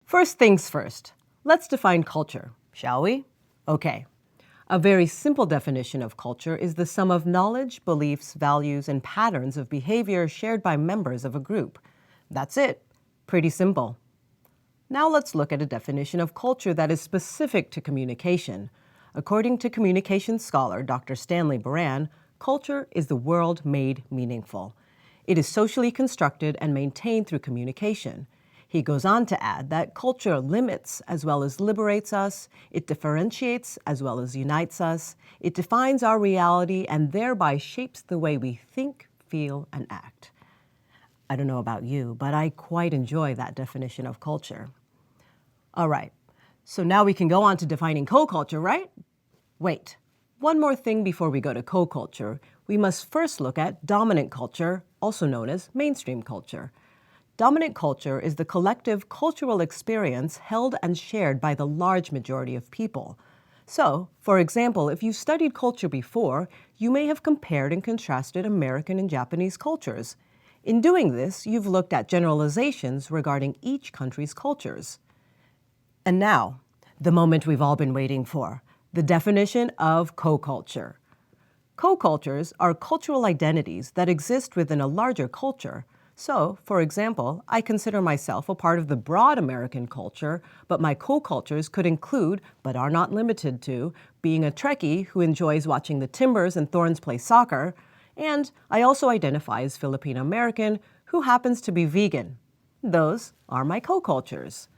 First things first, let's define culture, shall we? Okay. A very simple definition of culture is the sum of knowledge, beliefs, values, and patterns of behavior shared by members of a group. That's it. Pretty simple. Now let's look at a definition of culture that is specific to communication. According to communication scholar Dr. Stanley Baran, culture is the world made meaningful. It is socially constructed and maintained through communication. He goes on to add that culture limits as well as liberates us, it differentiates as well as unites us, it defines our reality and thereby shapes the way we think, feel, and act. I don't know about you, but I quite enjoy that definition of culture. All right, so now we can go on to defining co-culture, right? Wait, one more thing before we go to co-culture. We must first look at dominant culture, also known as mainstream culture. Dominant culture is the collective cultural experience held and shared by the large majority of people. So, for example, if you studied culture before, you may have compared and contrasted American and Japanese cultures. In doing this, you've looked at generalizations regarding each country's cultures. And now, the moment we've all been waiting for, the definition of co-culture. Co-cultures are cultural identities that exist within a larger culture. So, for example, I consider myself a part of the broad American culture, but my co-cultures could include, but are not limited to, being a Trekkie who enjoys watching the Timbers and Thorns play soccer, and I also identify as Filipino American who happens to be vegan. Those are my co-cultures.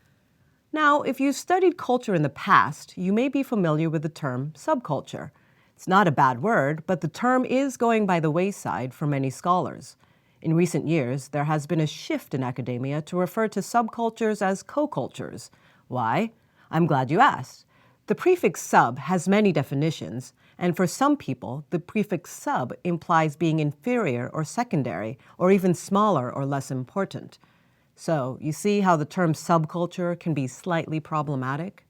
Now, if you studied culture in the past, you may be familiar with the term subculture. It's not a bad word, but the term is going by the wayside for many scholars. In recent years, there has been a shift in academia to refer to subcultures as co-cultures. Why? I'm glad you asked. The prefix sub has many definitions, and for some people, the prefix sub implies being inferior or secondary, or even smaller or less important. So, you see how the term subculture can be slightly problematic?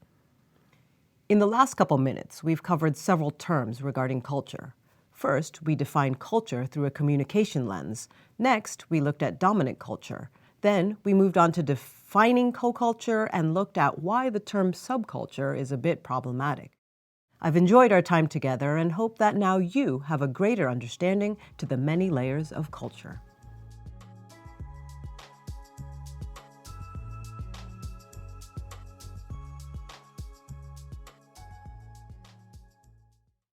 In the last couple minutes, we've covered several terms regarding culture. First, we defined culture through a communication lens. Next, we looked at dominant culture. Then, we moved on to defining co-culture and looked at why the term subculture is a bit problematic. I've enjoyed our time together and hope that now you have a greater understanding to the many layers of culture.